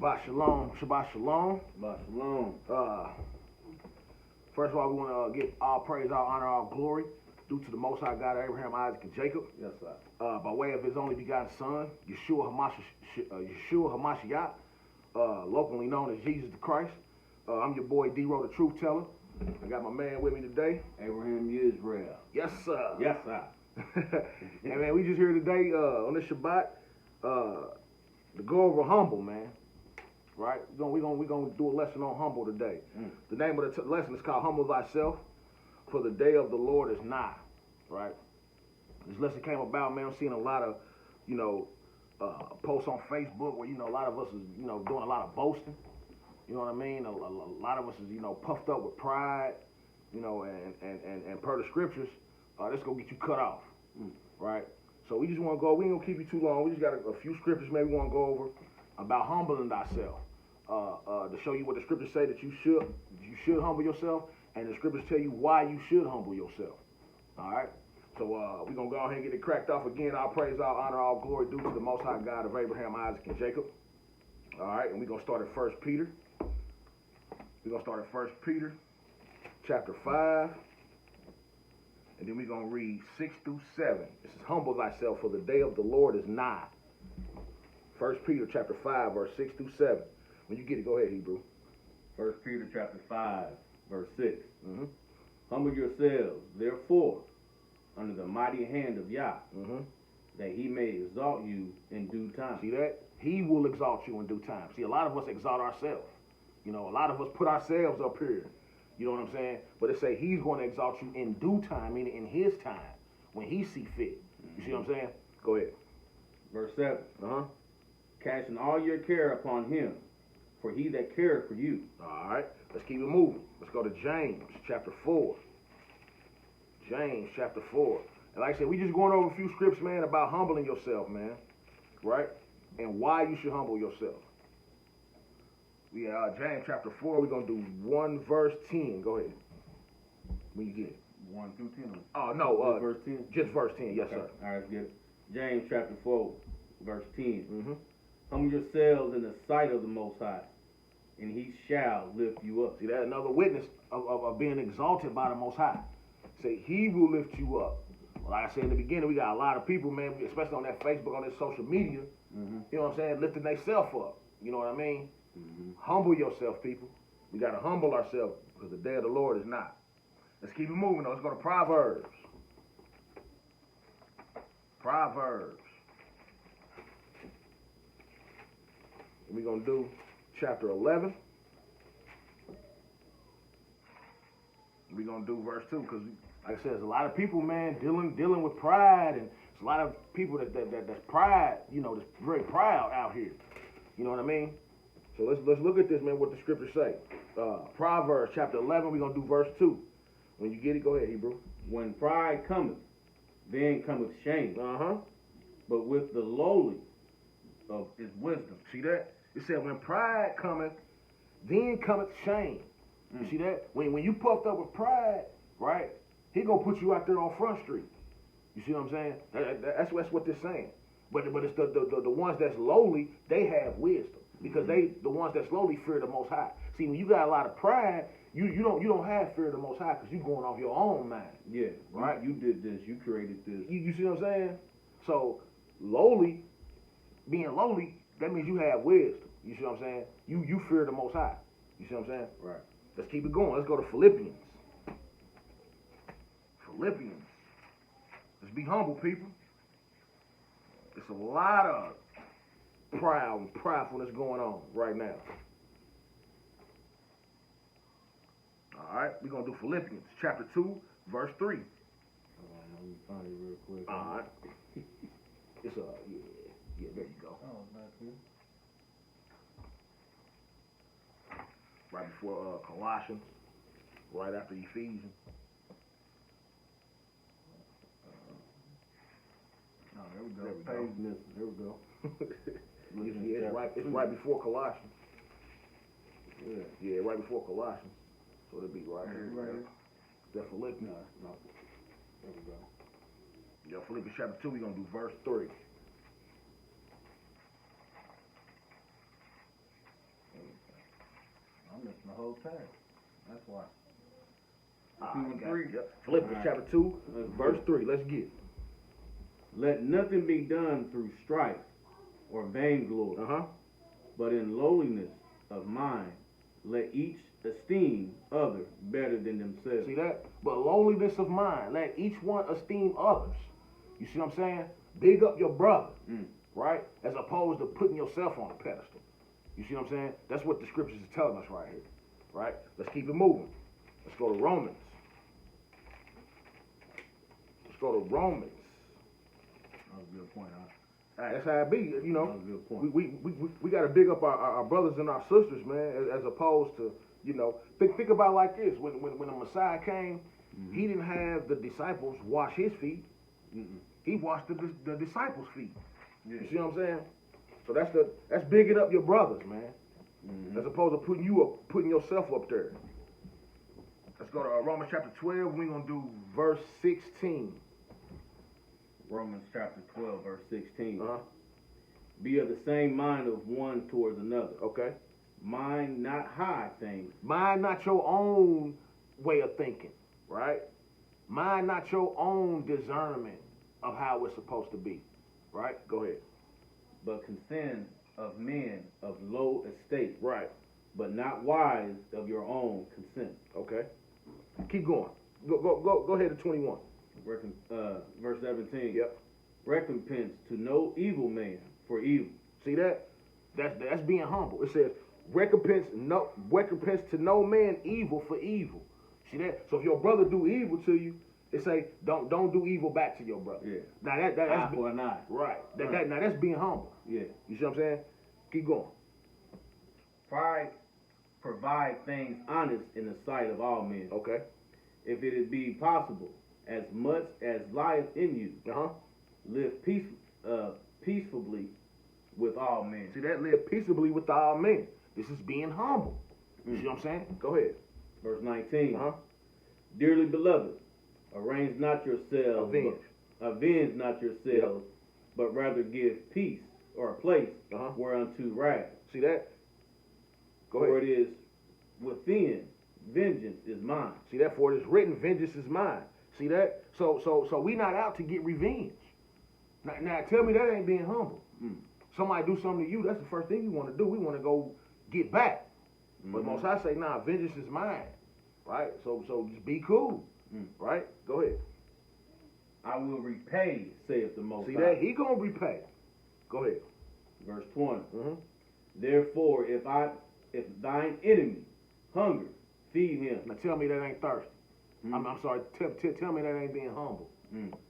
Shabbat shalom. Shabbat shalom. Shabbat shalom. First of all, we want to give all praise, all honor, all glory due to the Most High God, Abraham, Isaac, and Jacob. Yes, sir. By way of His only begotten Son, Yeshua HaMashiach, locally known as Jesus the Christ. I'm your boy D-Ro, the Truth Teller. I got my man with me today, Abraham Israel. Yes, sir. Yes, sir. And man, we just here today on this Shabbat to go over humble, man. Right? We're gonna do a lesson on humble today. The name of the lesson is called Humble Thyself, for the day of the Lord is nigh. Right? This lesson came about, man. I'm seeing a lot of, posts on Facebook where, a lot of us is, doing a lot of boasting. You know what I mean? A lot of us is, puffed up with pride, and per the scriptures, this is gonna get you cut off. Right? So we just want to go, we ain't gonna keep you too long. We just got a few scriptures maybe we want to go over about humbling thyself. To show you what the scriptures say that you should humble yourself, and the scriptures tell you why you should humble yourself. All right? So we're going to go ahead and get it cracked off again. All praise, all honor, all glory due to the Most High God of Abraham, Isaac, and Jacob. All right? And we're going to start at 1 Peter. We're going to start at 1 Peter chapter 5. And then we're going to read 6 through 7. This is humble thyself, for the day of the Lord is nigh. 1 Peter chapter 5, verse 6 through 7. When you get it, go ahead, Hebrew. 1 Peter chapter 5, verse 6. Humble yourselves, therefore, under the mighty hand of Yah, that he may exalt you in due time. See that? He will exalt you in due time. See, a lot of us exalt ourselves. A lot of us put ourselves up here. You know what I'm saying? But it say he's going to exalt you in due time, meaning in his time, when he see fit. You see what I'm saying? Go ahead. Verse 7. Casting all your care upon him, for he that careth for you. All right, let's keep it moving. Let's go to James chapter 4. James chapter 4. And like I said, we just going over a few scripts, man, about humbling yourself, man. Right? And why you should humble yourself. James chapter 4, we're going to do 1 verse 10. Go ahead. When you get it. 1 through 10? Oh, no. Verse 10? Just verse 10, yes, okay. sir. All right, let's get it. James chapter 4, verse 10. Humble yourselves in the sight of the Most High, and he shall lift you up. See, that's another witness of being exalted by the Most High. Say, he will lift you up. Well, like I said in the beginning, we got a lot of people, man, especially on that Facebook, on this social media, you know what I'm saying, lifting themselves up. You know what I mean? Humble yourself, people. We got to humble ourselves because the day of the Lord is not. Let's keep it moving, though. Let's go to Proverbs. Proverbs. We're going to do chapter 11. We're going to do verse 2 because, like I said, there's a lot of people, man, dealing with pride, and there's a lot of people that's pride, that's very proud out here. You know what I mean? So let's look at this, man, what the scriptures say. Proverbs chapter 11, we're going to do verse 2. When you get it, go ahead, Hebrew. When pride cometh, then cometh shame. But with the lowly of is wisdom. See that? It said, when pride cometh, then cometh shame. You see that? When you puffed up with pride, right, he going to put you out there on Front Street. You see what I'm saying? That's what they're saying. But it's the ones that's lowly, they have wisdom. Because the ones that's lowly fear the Most High. See, when you got a lot of pride, you don't have fear of the Most High because you're going off your own mind. Yeah. Right? You did this. You created this. You see what I'm saying? So, being lowly, that means you have wisdom. You see what I'm saying? You fear the Most High. You see what I'm saying? Right. Let's keep it going. Let's go to Philippians. Philippians. Let's be humble, people. There's a lot of pridefulness going on right now. All right, we're going to do Philippians chapter 2, verse 3. Let me find it real quick. All right. It's yeah, there you go. Oh, not good. Right before Colossians, right after Ephesians. Oh, there we go. Page missing. There we go. It's right before Colossians. Yeah, right before Colossians. So it'll be right here. Right here. That Philippians. No. There we go. Yeah, Philippians chapter 2, we're going to do verse 3. missing the whole tag. That's why. Ah, 2 and got 3. it. Yep. Philippians chapter 2, verse 3. Let's get it. Let nothing be done through strife or vainglory, but in lowliness of mind, let each esteem other better than themselves. See that? But lowliness of mind, let each one esteem others. You see what I'm saying? Big up your brother, right? As opposed to putting yourself on a pedestal. You see what I'm saying? That's what the scriptures is telling us right here, right? Let's keep it moving. Let's go to Romans. Let's go to Romans. That was a good point, huh? That's how it be, you know. That was a good point. We got to big up our brothers and our sisters, man, as opposed to, you know, think about it like this. When the Messiah came, he didn't have the disciples wash his feet. He washed the disciples' feet. Yeah. You see what I'm saying? So that's bigging up your brothers, man, as opposed to putting yourself up there. Let's go to Romans chapter 12. We're gonna do verse 16. Romans chapter 12, verse 16. Be of the same mind of one towards another. Okay. Mind not high things. Mind not your own way of thinking, right? Mind not your own discernment of how it's supposed to be, right? Go ahead. But consent of men of low estate. Right. But not wise of your own consent. Okay. Keep going. Go ahead to 21. Verse 17. Yep. Recompense to no evil man for evil. See that? That's being humble. It says recompense to no man evil for evil. See that? So if your brother do evil to you, it say don't do evil back to your brother. Yeah. Now that's eye for an eye. Right. Now that's being humble. Yeah. You see what I'm saying? Keep going. Pride provide things honest in the sight of all men. Okay. If it be possible, as much as lieth in you, live peacefully with all men. See that? Live peaceably with all men. This is being humble. You see what I'm saying? Go ahead. Verse 19. Dearly beloved, avenge not yourselves. Avenge not yourselves, but rather give peace or a place whereunto wrath. See that? Go For ahead. it is within, vengeance is mine. See that? For it is written, vengeance is mine. See that? So we not out to get revenge. Now tell me that ain't being humble. Somebody do something to you, that's the first thing we want to do. We want to go get back. But Most High say, nah, vengeance is mine. Right? So just be cool. Right? Go ahead. I will repay, saith the Most High. See that? He gonna repay. Go ahead. Verse 20. Therefore, if thine enemy hunger, feed him. Now tell me that ain't thirsty. I'm sorry. Tell me that ain't being humble.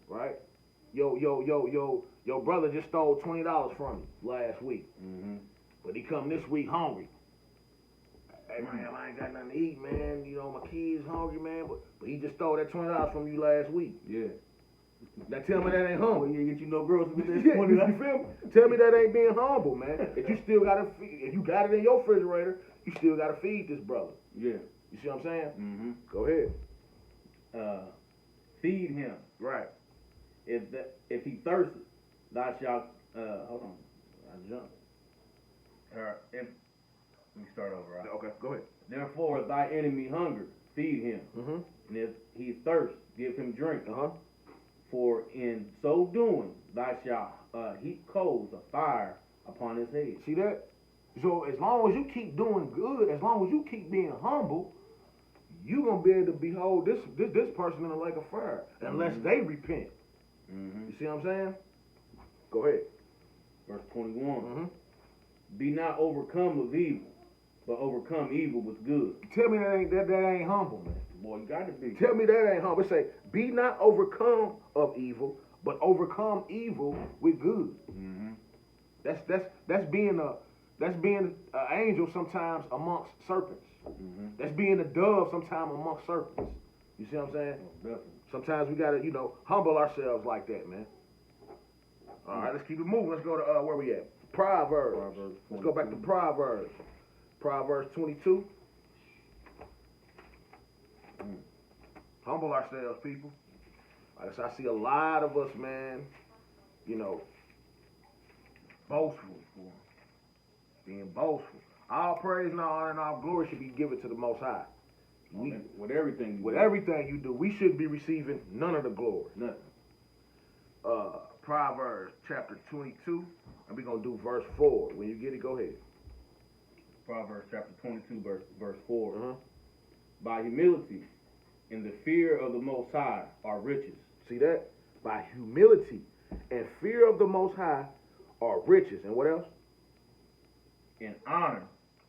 Right? Your brother just stole $20 from you last week. But he come this week hungry. Hey man, I ain't got nothing to eat, man. You know, my kids hungry, man. But he just stole that $20 from you last week. Yeah. Now tell me that ain't humble. You get you no groceries with that Yeah, $20. you feel me? Tell me that ain't being humble, man. If you still gotta if you got it in your refrigerator, you still gotta feed this brother. Yeah. You see what I'm saying? Go ahead. Feed him. Right. If he thirsteth, thou shalt hold on. I jumped. Let me start over. Right? Okay, go ahead. Therefore, if thy enemy hunger, feed him. And if he thirst, give him drink. For in so doing, thou shalt heap coals of fire upon his head. See that? So as long as you keep doing good, as long as you keep being humble, you gonna be able to behold this person in the lake of fire, unless they repent. You see what I'm saying? Go ahead. Verse 21. Be not overcome of evil, but overcome evil with good. Tell me that ain't humble, man. Boy, you got to be. Tell me that ain't humble. It say, be not overcome of evil, but overcome evil with good. That's being an angel sometimes amongst serpents. That's being a dove sometimes amongst serpents. You see what I'm saying? Oh, definitely. Sometimes we gotta, humble ourselves like that, man. All right, let's keep it moving. Let's go to where we at? Proverbs. Let's go back to Proverbs. Proverbs 22. Humble ourselves, people. Like I see a lot of us, man, boastful. Being boastful. All praise and all honor and all glory should be given to the Most High. With everything you do, we should be receiving none of the glory. Nothing. Proverbs chapter 22, and we're going to do verse 4. When you get it, go ahead. Proverbs chapter 22, verse 4. Uh-huh. By humility and the fear of the Most High are riches. See that? By humility and fear of the Most High are riches. And what else? And honor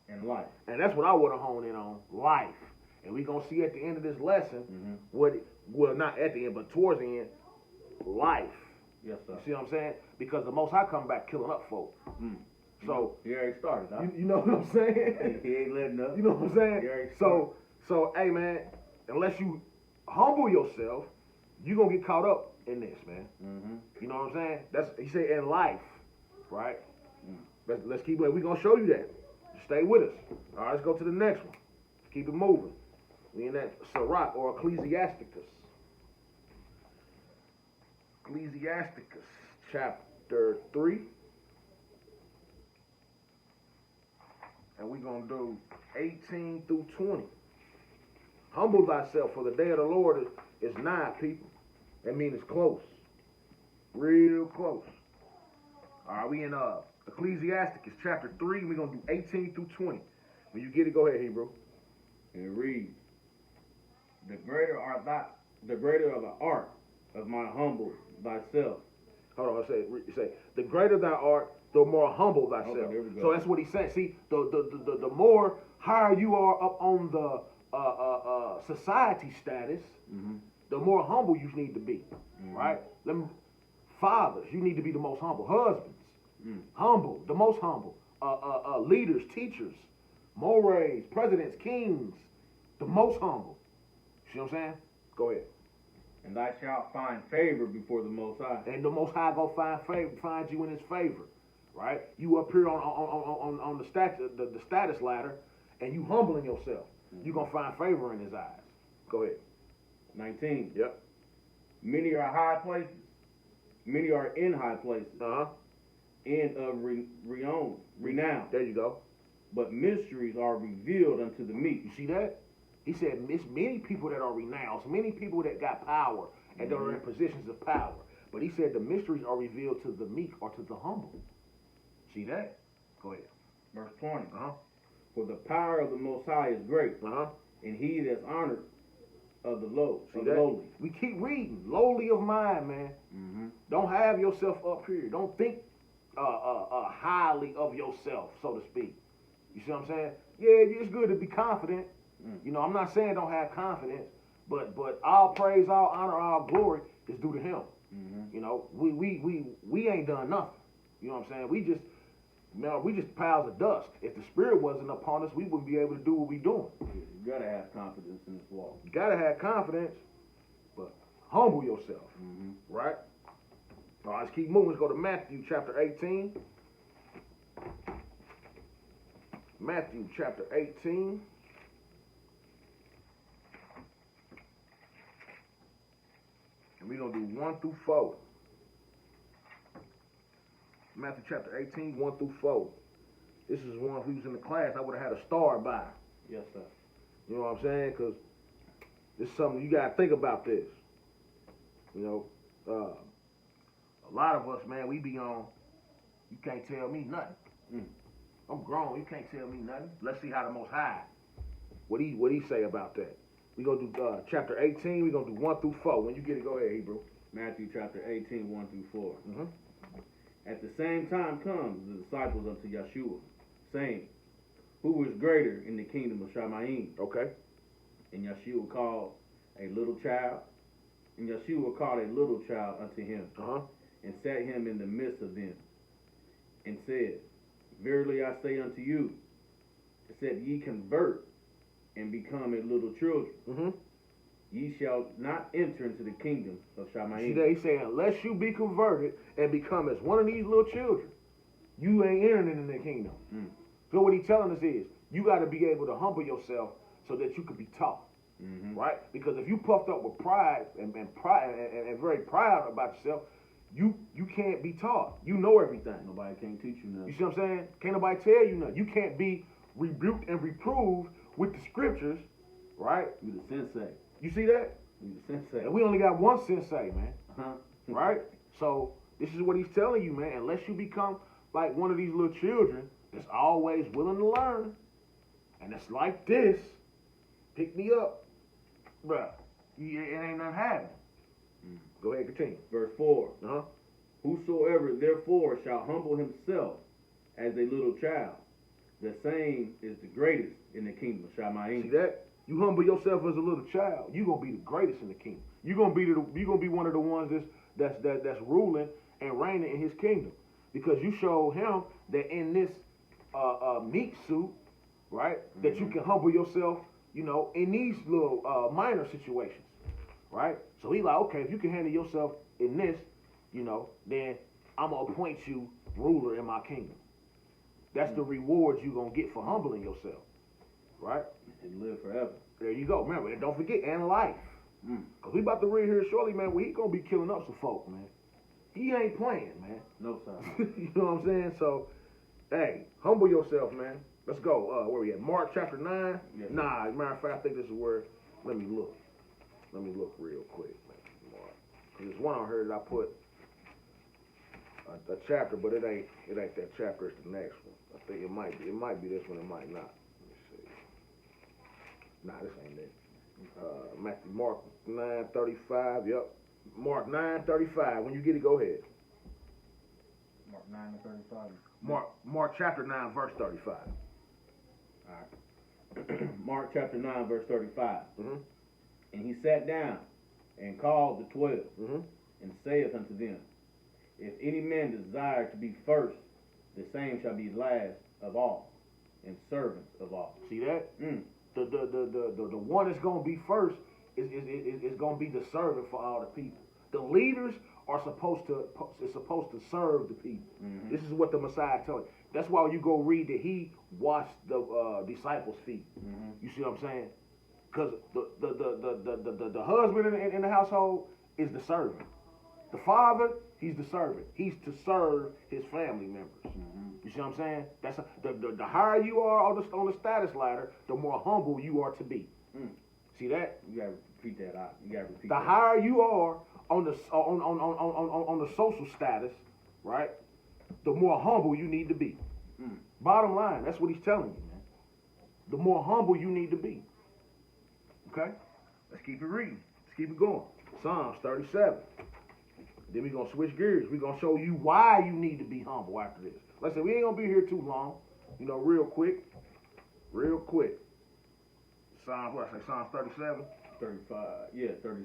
and life. And that's what I want to hone in on, life. And we're going to see at the end of this lesson, not at the end, but towards the end, life. Yes, sir. You see what I'm saying? Because the Most High come back killing up folk. So he already started, huh? You know what I'm saying? He ain't letting up. You know what I'm saying? He already So hey man, unless you humble yourself, you gonna get caught up in this, man. You know what I'm saying? That's he said in life, right? Let's keep it. We gonna show you that. Stay with us. All right, let's go to the next one. Keep it moving. We in that Sirach or Ecclesiasticus. Ecclesiasticus chapter 3. And we're going to do 18 through 20. Humble thyself, for the day of the Lord is nigh, people. That means it's close. Real close. All right, we in Ecclesiasticus chapter 3. And we're going to do 18 through 20. When you get it, go ahead, Hebrew. And it reads, the greater of the art of my humble thyself. Hold on, say, the greater thou art, the more humble thyself. Okay, there we go. So that's what he's saying. See, the more higher you are up on the society status, the more humble you need to be, right? Fathers, you need to be the most humble. Husbands, humble, the most humble. Leaders, teachers, mores, presidents, kings, the most humble. See what I'm saying? Go ahead. And thou shalt find favor before the Most High. And the Most High gonna find you in His favor, right? You up here on the status ladder, and you humbling yourself. You gonna find favor in His eyes. Go ahead. 19. Yep. Many are high places. Many are in high places. And of renown. There you go. But mysteries are revealed unto the meek. You see that? He said, it's many people that are renowned, many people that got power and that are in positions of power. But he said the mysteries are revealed to the meek or to the humble. See that? Go ahead. Verse 20. For the power of the Most High is great, and he that's honored of the low, lowly. We keep reading. Lowly of mind, man. Don't have yourself up here. Don't think highly of yourself, so to speak. You see what I'm saying? Yeah, it's good to be confident. You know, I'm not saying don't have confidence, but all praise, all honor, all glory is due to Him. You know, we ain't done nothing. You know what I'm saying? We just piles of dust. If the Spirit wasn't upon us, we wouldn't be able to do what we doing. You gotta have confidence in this walk. You gotta have confidence, but humble yourself, right? All right, let's keep moving. Let's go to Matthew chapter 18. Matthew chapter 18. And we're going to do 1 through 4. Matthew chapter 18, 1 through 4. This is one who was in the class I would have had a star by. Yes, sir. You know what I'm saying? Because this is something you got to think about this. You know, a lot of us, man, we be on, you can't tell me nothing. I'm grown, you can't tell me nothing. Let's see how the Most High, what he say about that. We're going to do chapter 18, we're going to do 1 through 4. When you get it, go ahead, Hebrew. Matthew chapter 18, 1 through 4. At the same time comes the disciples unto Yeshua, saying, who is greater in the kingdom of Shamayim? Okay. And Yeshua called a little child, unto him, and set him in the midst of them, and said, verily I say unto you, except ye convert and become a little children, ye shall not enter into the kingdom of Shamayim. See that? He's saying, unless you be converted and become as one of these little children, you ain't entering into the kingdom. So what he's telling us is, you got to be able to humble yourself so that you can be taught. Right? Because if you puffed up with pride and very proud about yourself, you can't be taught. You know everything. Nobody can't teach you nothing. You see what I'm saying? Can't nobody tell you nothing. You can't be rebuked and reproved with the scriptures, right? You the sensei. You see that? You the sensei. And we only got one sensei, man. Uh-huh. Right? So this is what he's telling you, man. Unless you become like one of these little children that's always willing to learn, and it's like this, pick me up, bruh. It ain't nothing happening. Go ahead, continue. Verse 4. Uh-huh. Whosoever therefore shall humble himself as a little child, the same is the greatest in the kingdom of Shamayim. See that? You humble yourself as a little child, you're gonna be the greatest in the kingdom. You're gonna be one of the ones that's ruling and reigning in his kingdom. Because you showed him that in this meat suit, right, that you can humble yourself, you know, in these little minor situations. Right? So he like, okay, if you can handle yourself in this, you know, then I'm gonna appoint you ruler in my kingdom. That's the reward you're gonna get for humbling yourself. Right? And live forever. There you go. Remember, and don't forget, and life. Because we about to read here shortly, man, where he going to be killing up some folk, man. He ain't playing, man. No, sir. You know what I'm saying? So, hey, humble yourself, man. Let's go. Where we at? Mark chapter 9? Yes. Nah, as a matter of fact, I think this is where, let me look. Let me look real quick, man. Mark. Because there's one I heard that I put a chapter, but it ain't that chapter, it's the next one. I think it might be this one, it might not. Let me see. Nah, this ain't it. Mark 9:35. Yep. Mark 9:35. When you get it, go ahead. Mark 9:35. Mark chapter 9, verse 35. All right. Mark chapter 9, verse 35. Mm-hmm. And he sat down and called the 12, Mm-hmm. and saith unto them, If any man desire to be first, the same shall be last of all, and servants of all. See that? The one that's gonna be first is gonna be the servant for all the people. The leaders are supposed to serve the people. Mm-hmm. This is what the Messiah telling. That's why when you go read that he washed the disciples' feet. Mm-hmm. You see what I'm saying? Because the husband in the household is the servant. The father, he's the servant. He's to serve his family members. Mm-hmm. You see what I'm saying? That's the higher you are on the status ladder, the more humble you are to be. Mm. See that? You gotta repeat that out. You gotta repeat The that. higher you are on the social status, right? The more humble you need to be. Mm. Bottom line, that's what he's telling you, man. The more humble you need to be. Okay? Let's keep it reading. Let's keep it going. Psalms 37. Then we're going to switch gears. We're going to show you why you need to be humble after this. Like I said, we ain't going to be here too long. You know, real quick. Real quick. Psalms, what I say, Psalms 37? 35. Yeah, 30.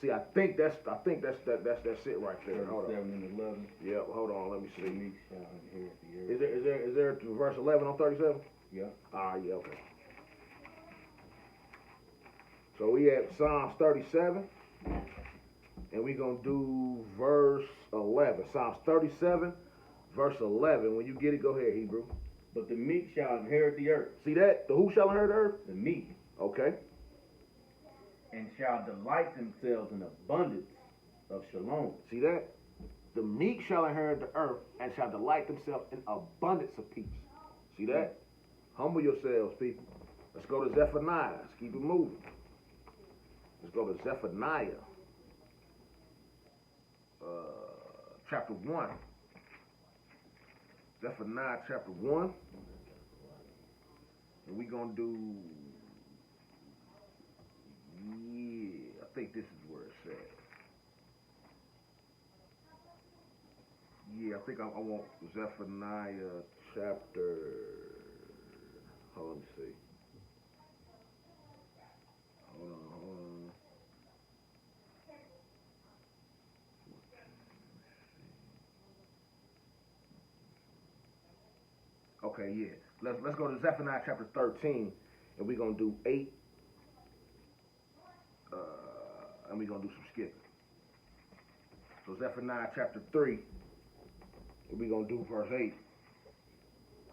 See, I think that's it right there. Hold 37 on. and 11. Yeah, hold on, let me The see. meek shall inherit the earth. Is there verse 11 on 37? Yeah. Yeah, okay. So we have Psalms 37, and we're going to do verse 11. Psalms 37, verse 11. When you get it, go ahead, Hebrew. But the meek shall inherit the earth. See that? The who shall inherit the earth? The meek. Okay. And shall delight themselves in abundance of shalom. See that? The meek shall inherit the earth and shall delight themselves in abundance of peace. See that? Humble yourselves, people. Let's go to Zephaniah. Let's keep it moving. Let's go to Zephaniah. Chapter 1. Zephaniah chapter 1. And we're going to do... Yeah, I think this is where it's at. Yeah, I think I want Zephaniah chapter... Hold on, let me see. Hold on. Okay, yeah. Let's go to Zephaniah chapter 13, and we're gonna do 8. And we're gonna do some skipping. So Zephaniah chapter 3, and we're gonna do verse 8.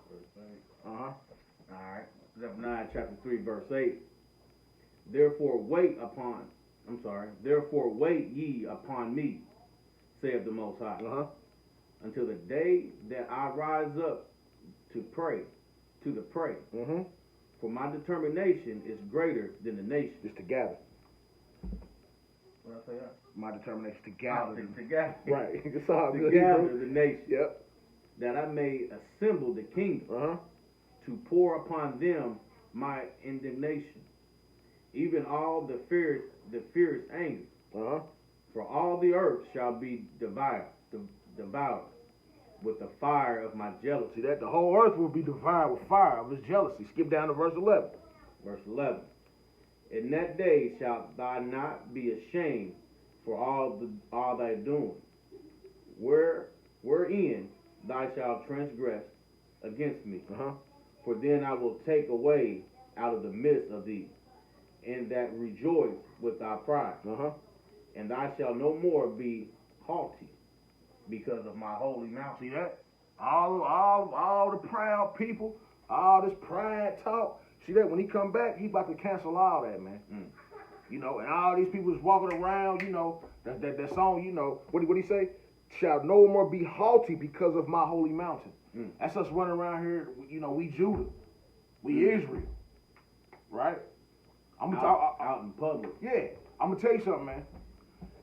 Verse 8. Uh-huh. Alright. Zephaniah chapter 3, verse 8. Therefore wait ye upon me, saith the Most High, Uh-huh. until the day that I rise up to pray, to the prey. Mm-hmm. For my determination is greater than the nation. Just to gather. What I say that? My determination to gather. To gather. Right. It's all To good. gather the nation. Yep. That I may assemble the kingdom. Uh-huh. To pour upon them my indignation. Even all the fierce anger. Uh-huh. For all the earth shall be devoured with the fire of my jealousy. See that? The whole earth will be devoured with fire of his jealousy. Skip down to verse 11. Verse 11. In that day shalt thou not be ashamed for all thy doing, wherein thou shalt transgress against me. Uh-huh. For then I will take away out of the midst of thee, and that rejoice with thy pride. Uh-huh. And thou shalt no more be haughty because of my holy mountain. See that? All the proud people, all this pride talk. See that? When he come back, he about to cancel all that, man. You know, and all these people is walking around, you know, that song, you know, what he say? Shall no more be haughty because of my holy mountain. That's us running around here, you know, we Judah. We Israel. Right? I'm gonna talk out in public. Yeah. I'm gonna tell you something, man.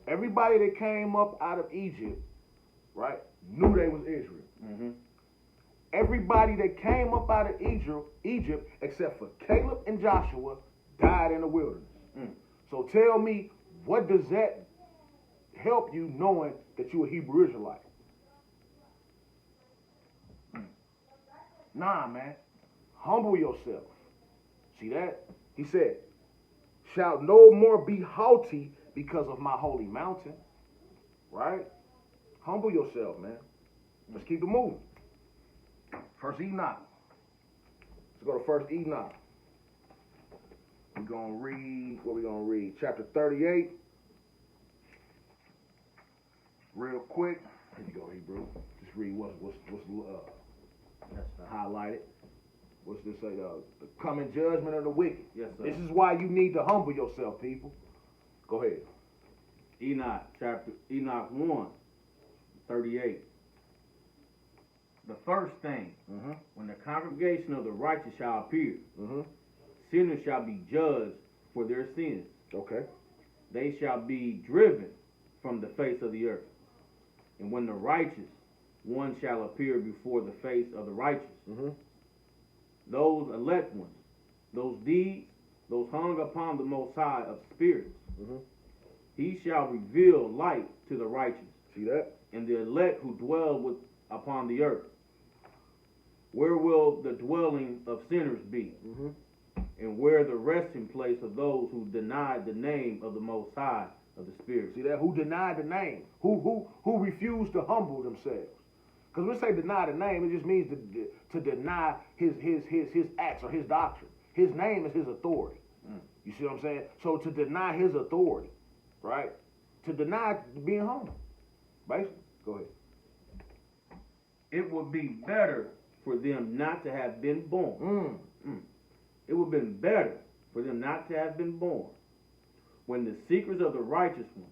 Everybody that came up out of Egypt, right, knew they was Israel. Mm-hmm. Everybody that came up out of Egypt, except for Caleb and Joshua, died in the wilderness. So tell me, what does that help you knowing that you're a Hebrew Israelite? Nah, man. Humble yourself. See that? He said, shall no more be haughty because of my holy mountain. Right? Humble yourself, man. Let's keep it moving. First Enoch. Let's go to First Enoch. We're going to read, what we going to read? Chapter 38. Real quick. Here you go, Hebrew. Just read what's highlighted. What's this say? The coming judgment of the wicked. Yes, sir. This is why you need to humble yourself, people. Go ahead. Enoch 1, 38. The first thing, when the congregation of the righteous shall appear, sinners shall be judged for their sins. Okay. They shall be driven from the face of the earth. And when the righteous one shall appear before the face of the righteous, those elect ones, those deeds, those hung upon the Most High of spirits, he shall reveal light to the righteous. See that? And the elect who dwell upon the earth. Where will the dwelling of sinners be? And where the resting place of those who denied the name of the Most High of the Spirit? See that? Who denied the name? Who refused to humble themselves? Because when we say deny the name, it just means to deny his acts or his doctrine. His name is his authority. You see what I'm saying? So to deny his authority, right? To deny being humble. Basically. Go ahead. It would be better for them not to have been born. It would have been better for them not to have been born. When the secrets of the righteous one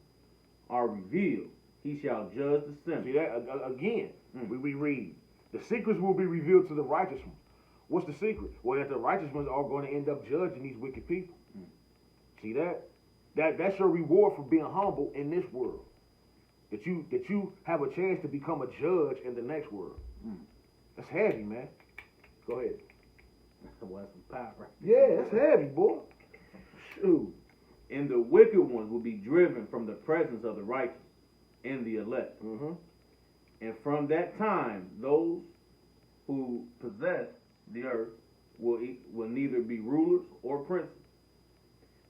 are revealed, he shall judge the sinner. See that? Again, we read, the secrets will be revealed to the righteous one. What's the secret? Well, that the righteous ones are going to end up judging these wicked people. See that? That's your reward for being humble in this world. That you have a chance to become a judge in the next world. That's heavy, man. Go ahead. Well, that's some power. Yeah, that's heavy, boy. Shoot. And the wicked ones will be driven from the presence of the righteous and the elect. And from that time, those who possess the earth will neither be rulers or princes.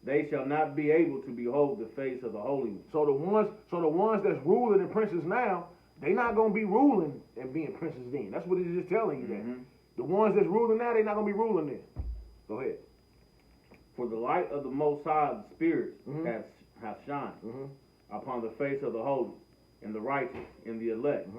They shall not be able to behold the face of the Holy One. So the ones that's ruling and princes now, they not gonna be ruling and being princes then. That's what it's just telling you that. The ones that's ruling now, they not gonna be ruling then. Go ahead. For the light of the Most High of the Spirit has shined upon the face of the holy and the righteous and the elect.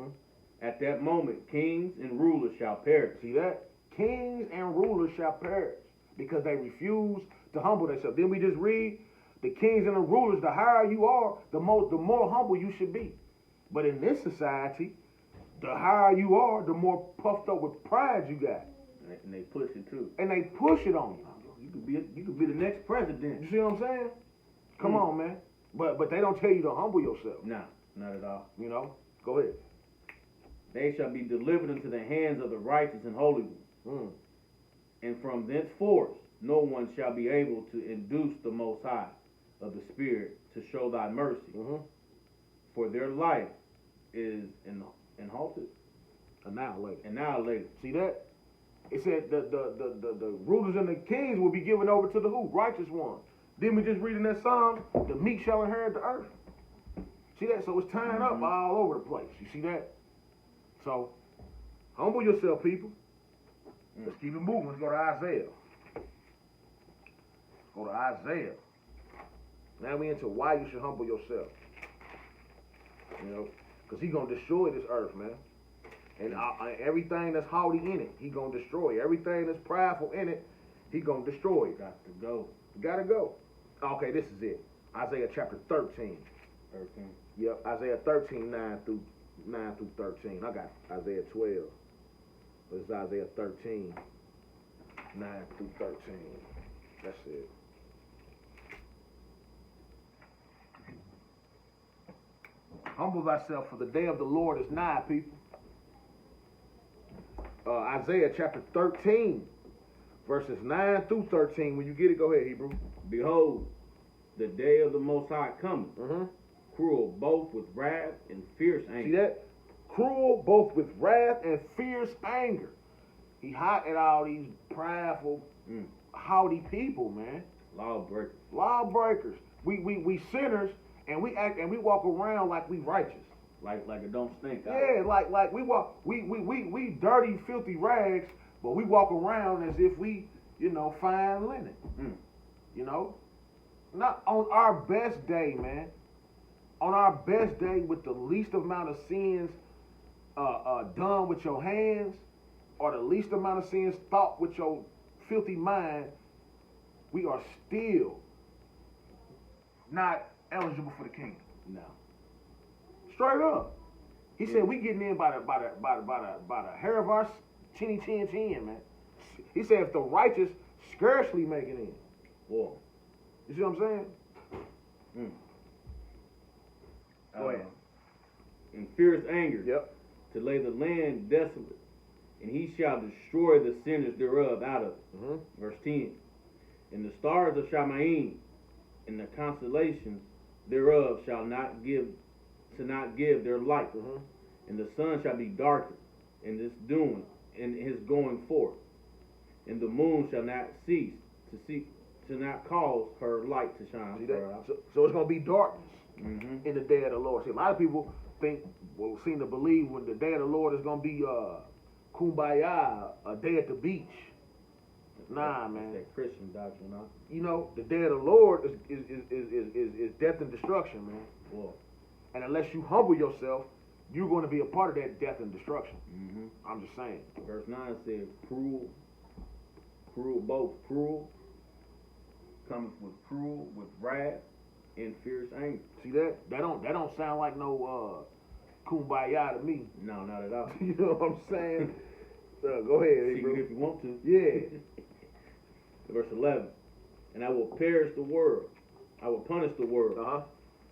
At that moment, kings and rulers shall perish. See that? Kings and rulers shall perish because they refuse to humble themselves. Then we just read the kings and the rulers, the higher you are, the more humble you should be. But in this society, the higher you are, the more puffed up with pride you got. And they push it too. And they push it on you. You could be the next president. You see what I'm saying? Come on, man. But they don't tell you to humble yourself. Nah, not at all. You know? Go ahead. They shall be delivered into the hands of the righteous and holy ones. And from thenceforth no one shall be able to induce the Most High of the Spirit to show thy mercy. For their life is halted. Annihilated. See that? It said the rulers and the kings will be given over to the who? Righteous ones. Didn't we just read in that Psalm, the meek shall inherit the earth? See that? So it's tying up all over the place. You see that? So, humble yourself, people. Let's keep it moving. Let's go to Isaiah. Go to Isaiah. Now we into why you should humble yourself. You know, because he's going to destroy this earth, man. And everything that's haughty in it, he going to destroy. Everything that's prideful in it, he going to destroy. Got to go. Got to go. Okay, this is it. Isaiah chapter 13. 13. Yep, Isaiah 13, 9 through 13. I got Isaiah 12. But it's Isaiah 13, 9 through 13. That's it. Humble thyself, for the day of the Lord is nigh, people. Isaiah chapter 13, verses 9 through 13. When you get it, go ahead, Hebrew. Behold, the day of the Most High cometh, cruel both with wrath and fierce anger. See that? Cruel both with wrath and fierce anger. He hot at all these prideful, haughty people, man. Lawbreakers. Lawbreakers. We sinners, and we act and we walk around like we righteous. Like it don't stink. Yeah, like we walk, we dirty, filthy rags, but we walk around as if we, fine linen. You know, not on our best day, man. On our best day, with the least amount of sins done with your hands, or the least amount of sins thought with your filthy mind, we are still not eligible for the kingdom. No. Straight up. He said we getting in by the hair of our chin, man. He said if the righteous scarcely make it in. Whoa. You see what I'm saying? Go ahead. In fierce anger. Yep. To lay the land desolate, and he shall destroy the sinners thereof out of it. Verse 10. And the stars of Shamaim and the constellations thereof shall not give their light, and the sun shall be darkened in his doing, in his going forth, and the moon shall not cease to not cause her light to shine. See that? So it's gonna be darkness in the day of the Lord. See, a lot of people seem to believe when the day of the Lord is gonna be kumbaya, a day at the beach. Nah, man. That Christian doctrine, huh? You know, the day of the Lord is death and destruction, man. Whoa. And unless you humble yourself, you're going to be a part of that death and destruction. I'm just saying. Verse 9 said, cruel, cometh with cruel, with wrath, and fierce anger. See that? That don't sound like no kumbaya to me. No, not at all. You know what I'm saying? Go ahead, Secret if you want to. Yeah. Verse 11, and I will perish the world. I will punish the world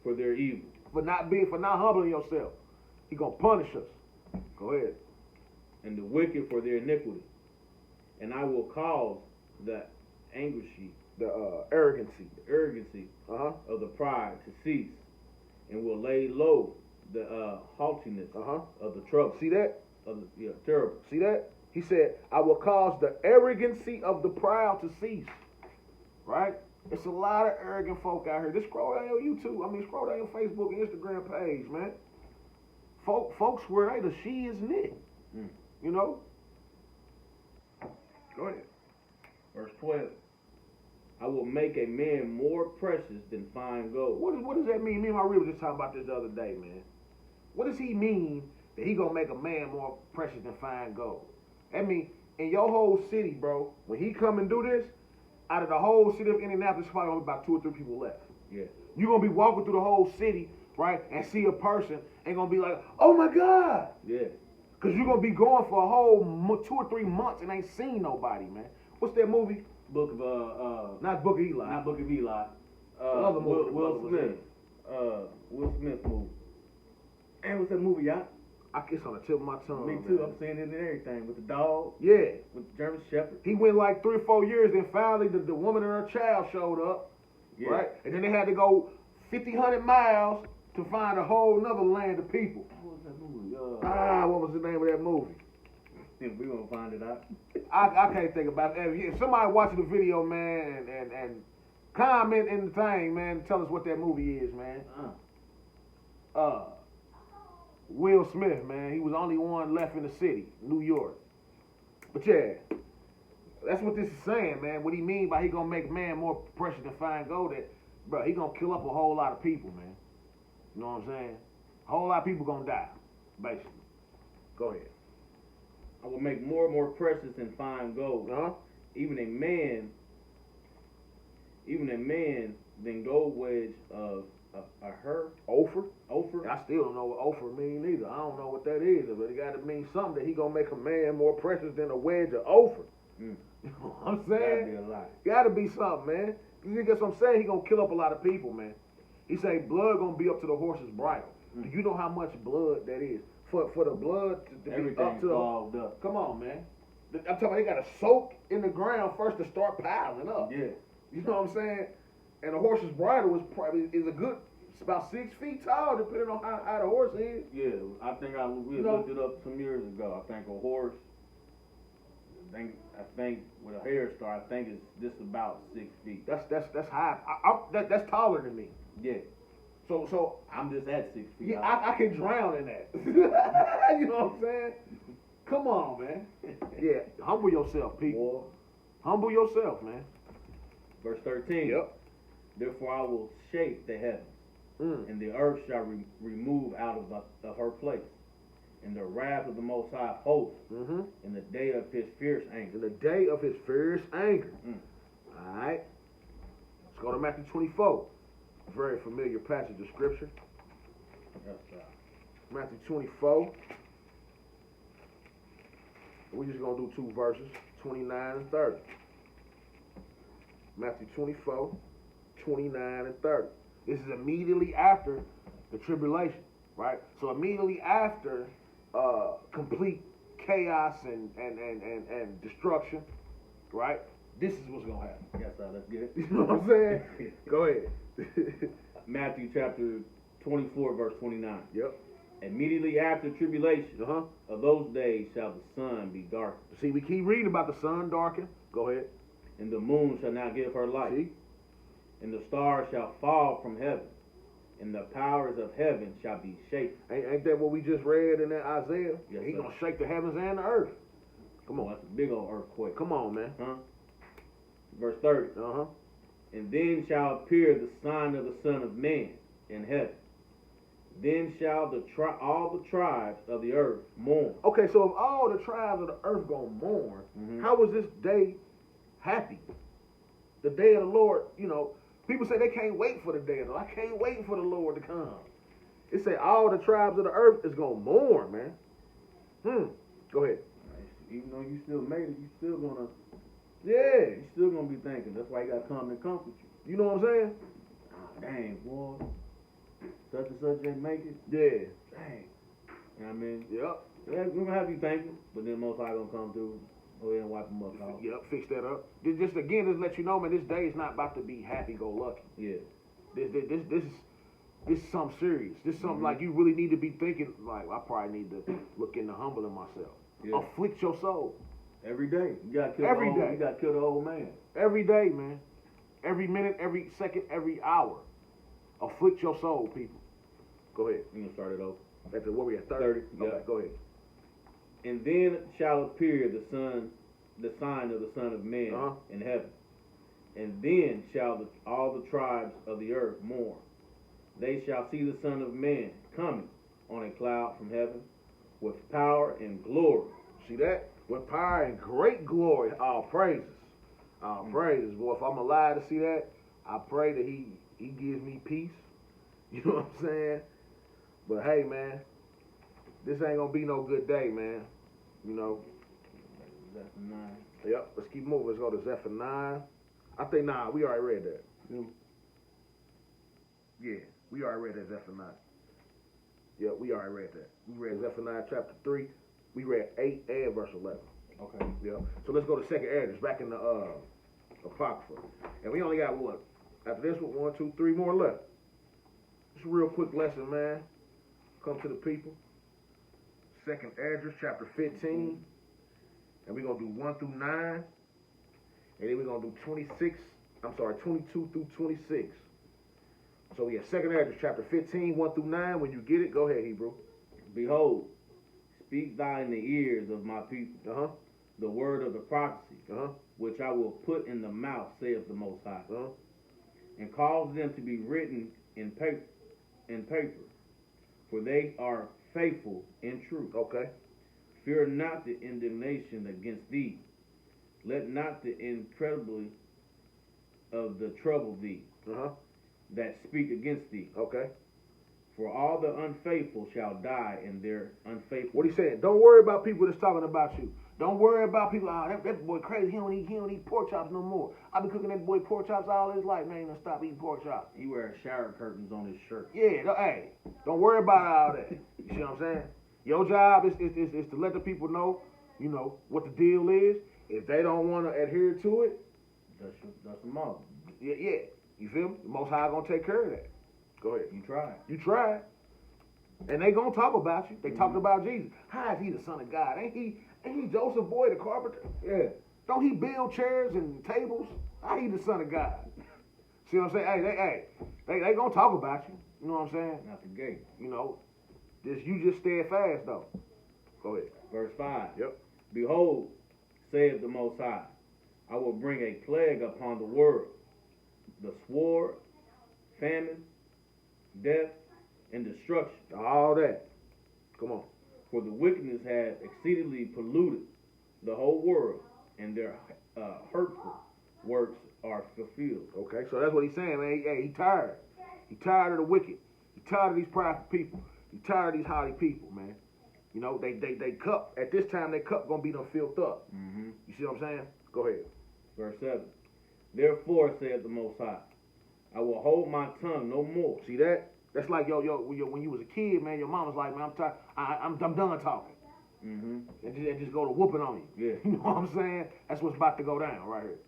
for their evil. For not humbling yourself. He gonna punish us. Go ahead. And the wicked for their iniquity. And I will cause the anguish, the arrogancy of the pride to cease, and will lay low the haughtiness of the trouble. See that? Terrible. See that? He said, I will cause the arrogancy of the proud to cease. Right? It's a lot of arrogant folk out here. Just scroll down your YouTube. Scroll down your Facebook and Instagram page, man. Folks swear they the she is Nick. You know? Go ahead. Verse 12. I will make a man more precious than fine gold. What does that mean? Me and my real were just talking about this the other day, man. What does he mean that he gonna make a man more precious than fine gold? That mean, in your whole city, bro, when he come and do this, out of the whole city of Indianapolis, probably only about 2 or 3 people left. Yeah. You're gonna be walking through the whole city, right, and see a person and gonna be like, oh my God. Yeah. Because you're going to be going for a whole 2 or 3 months and ain't seen nobody, man. What's that movie? Book of Not Book of Eli. not Book of Eli. Another movie. Will Smith. Will Smith movie. And what's that movie, y'all? I kiss on the tip of my tongue. Me too. man. I'm seeing it and everything with the dog, Yeah. with the German Shepherd. He went like 3 or 4 years, then finally the woman and her child showed up, Yeah. right? And then they had to go 50, 100 miles to find a whole nother land of people. What was that movie? What was the name of that movie? We're gonna find it out. I can't think about it. If somebody watching the video, man, and comment in the thing, man, tell us what that movie is, man. Will Smith, man, he was the only one left in the city, New York. But yeah, that's what this is saying, man. What he mean by he gonna make man more precious than fine gold? That, bro, he gonna kill up a whole lot of people, man. You know what I'm saying? A whole lot of people gonna die, basically. Go ahead. I will make more precious than fine gold. Even a man than gold wedge of a her. Ophir? Ophir. I still don't know what Ophir mean either. I don't know what that is, but it gotta mean something that he gonna make a man more precious than a wedge of Ophir. Mm. You know what I'm Gotta saying? be a lie. Gotta be something, man. You get what I'm saying? He gonna kill up a lot of people, man. He say blood gonna be up to the horse's bridle. Do you know how much blood that is? For the blood to be up Everything's to the... clogged up. Come on, man. I'm talking about they gotta soak in the ground first to start piling up. Yeah. You know what I'm saying? And the horse's bridle is a good, it's about 6 feet tall, depending on how the horse is. Yeah. I think we looked it up some years ago. I think a horse. I think with a hair star, I think it's just about 6 feet. That's high. That's taller than me. Yeah. So I'm just at 6 feet. yeah, I can drown in that. You know what I'm saying? Come on, man. Yeah, humble yourself, people. Boy. Humble yourself, man. Verse 13. Yep. Therefore I will shake the heavens, and the earth shall remove out of her place, in the wrath of the Most High host, in the day of his fierce anger. In the day of his fierce anger. Mm. All right. Let's go to Matthew 24. Very familiar passage of scripture. Yes, Matthew 24. We're just going to do 2 verses, 29 and 30. Matthew 24, 29 and 30. This is immediately after the tribulation, right? So immediately after complete chaos and destruction, right? This is what's going to happen. Yes, sir. Let's get it. You know what I'm saying? Go ahead. Matthew chapter 24, verse 29. Yep. Immediately after tribulation of those days shall the sun be darkened. See, we keep reading about the sun darkened. Go ahead. And the moon shall not give her light. See? And the stars shall fall from heaven. And the powers of heaven shall be shaken. Ain't that what we just read in that Isaiah? Yes, He sir. gonna shake the heavens and the earth. Come on. That's a big old earthquake. Come on, man. Verse 30. And then shall appear the sign of the Son of Man in heaven. Then shall all the tribes of the earth mourn. Okay, so if all the tribes of the earth gonna mourn, how was this day happy? The day of the Lord, you know, people say they can't wait for the day of the Lord. I can't wait for the Lord to come. It say all the tribes of the earth is gonna mourn, man. Go ahead. Even though you still made it, you still gonna be thinking. That's why you gotta come and comfort you. You know what I'm saying? Oh, dang, boy. Such and such didn't make it. Yeah. Dang. You know what I mean? Yep. Yeah, we're gonna have you thinking, but then most likely gonna come through. Go ahead and wipe them up. Out. Yep, fix that up. Just again, just let you know, man, this day is not about to be happy-go-lucky. Yeah. This is something serious. This is something like you really need to be thinking, like, I probably need to look into humbling myself. Yeah. Afflict your soul. Every day. You gotta kill Every the old, day. You gotta kill the old man. Every day, man. Every minute, every second, every hour. Afflict your soul, people. Go ahead. You gonna start it over. That's where we at, 30? 30, yeah. Okay, go ahead. And then shall appear the sign of the Son of Man in heaven. And then shall all the tribes of the earth mourn. They shall see the Son of Man coming on a cloud from heaven with power and glory. See that? With power and great glory. All praises. All praises. Boy, if I'm alive to see that, I pray that he gives me peace. You know what I'm saying? But hey, man, this ain't gonna be no good day, man. You know. Zephaniah 9. Yep. Let's keep moving. Let's go to Zephaniah 9. I think we already read that. Yeah, we already read that Zephaniah 9. Yeah, we already read that. We read Zephaniah chapter 3. We read 8 and verse 11. Okay. Yeah. So let's go to second Esdras, back in the Apocrypha. And we only got what? After this one, 1, 2, 3 more left. Just a real quick lesson, man. Come to the people. Second Esdras chapter 15. And we're going to do 1 through 9. And then we're going to do 22 through 26. So we have second Esdras chapter 15, 1 through 9. When you get it, go ahead, Hebrew. Behold, speak thou in the ears of my people the word of the prophecy, which I will put in the mouth, saith the Most High, and cause them to be written in paper, for they are faithful in truth. Okay. Fear not the indignation against thee. Let not the incredibly of the trouble thee that speak against thee. Okay. For all the unfaithful shall die in their unfaithfulness. What he's saying, don't worry about people that's talking about you. Don't worry about people, that boy crazy, he don't eat pork chops no more. I've been cooking that boy pork chops all his life, man, he done stop eating pork chops. He wears shower curtains on his shirt. Yeah, don't worry about all that. You see what I'm saying? Your job is to let the people know, you know, what the deal is. If they don't want to adhere to it, that's the model. Yeah, you feel me? The Most High gonna take care of that. Go ahead. You tried. And they gonna talk about you. They talked about Jesus. How is he the Son of God? Ain't he Joseph Boy the carpenter? Yeah. Don't he build chairs and tables? How he the Son of God? See what I'm saying? They gonna talk about you. You know what I'm saying? Not the gate. You know, you just steadfast though. Go ahead. Verse 5. Yep. Behold, saith the Most High, I will bring a plague upon the world, the sword, famine, death, and destruction. All that. Come on. For the wickedness has exceedingly polluted the whole world, and their hurtful works are fulfilled. Okay, so that's what he's saying, man. He tired. He tired of the wicked. He tired of these prideful people. He tired of these haughty people, man. You know, they cup, at this time, their cup gonna be done filled up. Mm-hmm. You see what I'm saying? Go ahead. Verse 7. Therefore, saith the Most High, I will hold my tongue no more. See that? That's like when you was a kid, man. Your mom was like, man, I'm tired. I'm done talking. Mm-hmm. And just go to whooping on you. Yeah. You know what I'm saying? That's what's about to go down right here.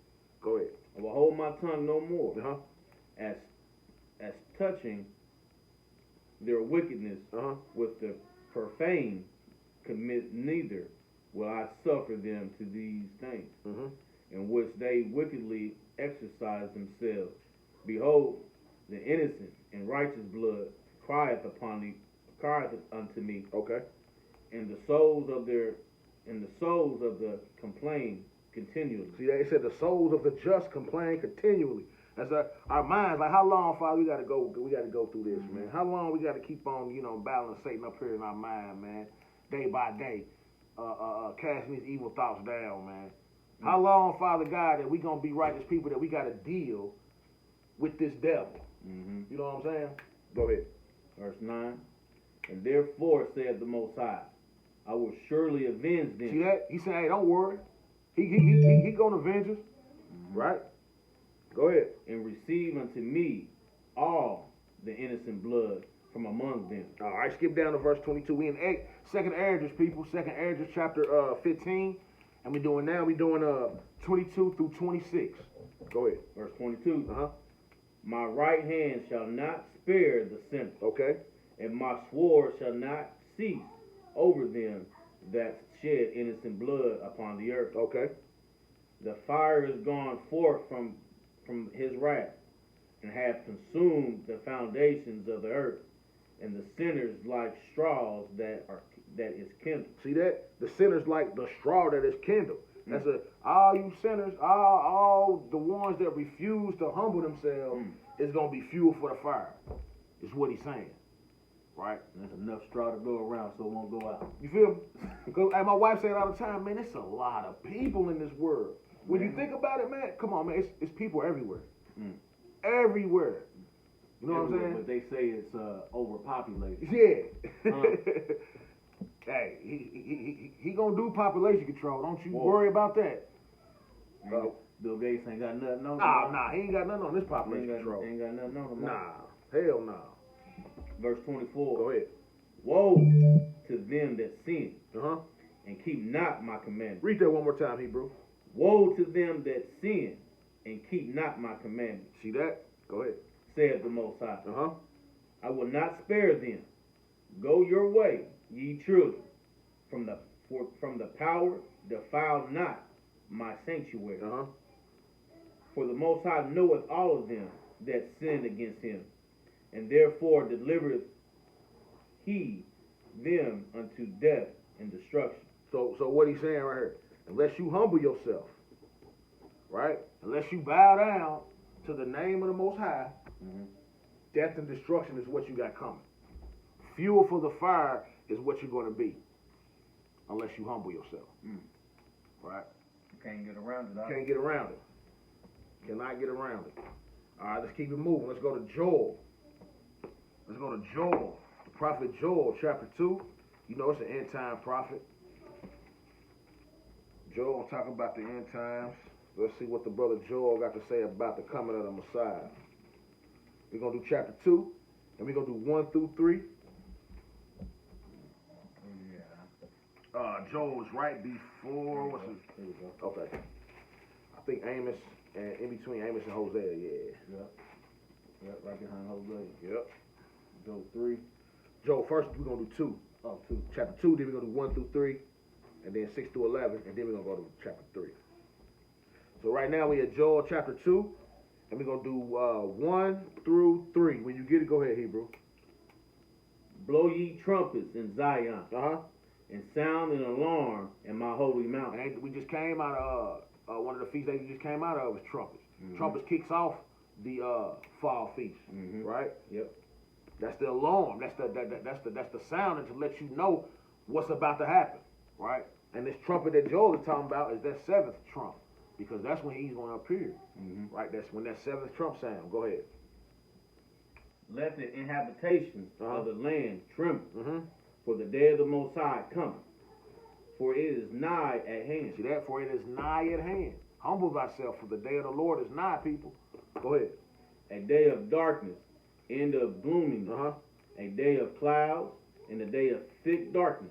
Go ahead. I will hold my tongue no more. As touching their wickedness with the profane commit, neither will I suffer them to these things, in which they wickedly exercise themselves. Behold, the innocent and righteous blood crieth unto me. Okay. And the souls of the complain continually. See, they said the souls of the just complain continually. That's our minds. Like, how long, Father, we got to go through this, man? How long we got to keep on, battling Satan up here in our mind, man, day by day, casting these evil thoughts down, man? How long, Father God, that we gonna be righteous people that we got to deal with this devil? You know what I'm saying? Go ahead. Verse 9. And therefore saith the Most High, I will surely avenge them. See that? He said, hey, don't worry. He gonna avenge us, right? Go ahead. And receive unto me all the innocent blood from among them. All right, skip down to verse 22. We in second Esdras, people. Second Esdras chapter 15. And we're doing 22 through 26. Go ahead. Verse 22. My right hand shall not spare the sinner. Okay. And my sword shall not cease over them that shed innocent blood upon the earth. Okay. The fire is gone forth from his wrath, and hath consumed the foundations of the earth, and the sinners like straws that is kindled. See that? The sinners like the straw that is kindled. That's all you sinners, all the ones that refuse to humble themselves is gonna be fuel for the fire. Is what he's saying. Right? There's enough straw to go around so it won't go out. You feel me? And my wife said all the time, man, it's a lot of people in this world. When you think about it, man, come on, man, it's people everywhere. Everywhere. You know what I'm saying? But they say it's overpopulated. Yeah. Hey, he gonna do population control. Don't you Whoa. worry about that. Bill Gates ain't got nothing on him. Nah, he ain't got nothing on this population control. Ain't got nothing on him. Nah, hell no. Verse 24. Go ahead. Woe to them that sin Uh-huh. and keep not my commandments. Read that one more time, Hebrew. Woe to them that sin and keep not my commandments, See that? Go ahead. saith the Most High. Uh-huh. I will not spare them. Go your way, ye children. From the power defile not my sanctuary. Uh-huh. For the Most High knoweth all of them that sin against him, and therefore delivereth he them unto death and destruction. So what he's saying right here, unless you humble yourself, right? Unless you bow down to the name of the Most High, death and destruction is what you got coming. Fuel for the fire is what you're going to be, unless you humble yourself, right? You can't get around it. Can't get around it. Cannot get around it. All right, let's keep it moving. Let's go to Joel. Let's go to Joel, the prophet Joel, chapter 2. You know it's an end time prophet. Joel will talk about the end times. Let's see what the brother Joel got to say about the coming of the Messiah. We're going to do chapter 2, and we're going to do 1 through 3. Joel was right before, what's his? Here we go. Okay. I think Amos, and in between Amos and Hosea, yeah. Yep, right behind Hosea. Yep. Job 3. Joel, first we're going to do 2. Oh, 2. Chapter 2, then we're going to do 1 through 3, and then 6 through 11, and then we're going to go to chapter 3. So right now we at Joel chapter 2, and we're going to do 1 through 3. When you get it, go ahead, Hebrew. Blow ye trumpets in Zion, Uh-huh. and sound an alarm in my holy mountain. And we just came out of, one of the feasts that we just came out of was trumpets. Trumpets kicks off the fall feast, right? Yep. That's the alarm. That's the sounding to let you know what's about to happen, right? And this trumpet that Joel is talking about is that 7th trump, because that's when he's going to appear, right? That's when that 7th trump sound. Go ahead. Let the inhabitation of the land tremble, for the day of the Most High cometh, for it is nigh at hand. See that? For it is nigh at hand. Humble thyself, for the day of the Lord is nigh, people. Go ahead. A day of darkness, end of gloominess, a day of clouds, and a day of thick darkness,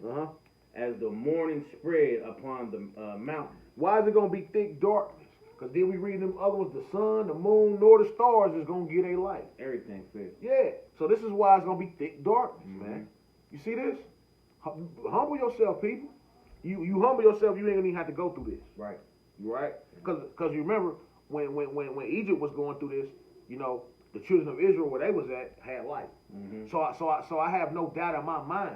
as the morning spread upon the mountain. Why is it going to be thick darkness? Because then we read them other ones, the sun, the moon, nor the stars is going to get a light. Everything fair. Yeah. So this is why it's going to be thick darkness, man. You see this? Humble yourself, people. You humble yourself, you ain't even have to go through this. Right. You right? Because you remember when Egypt was going through this, you know, the children of Israel, where they was at, had light. So I have no doubt in my mind,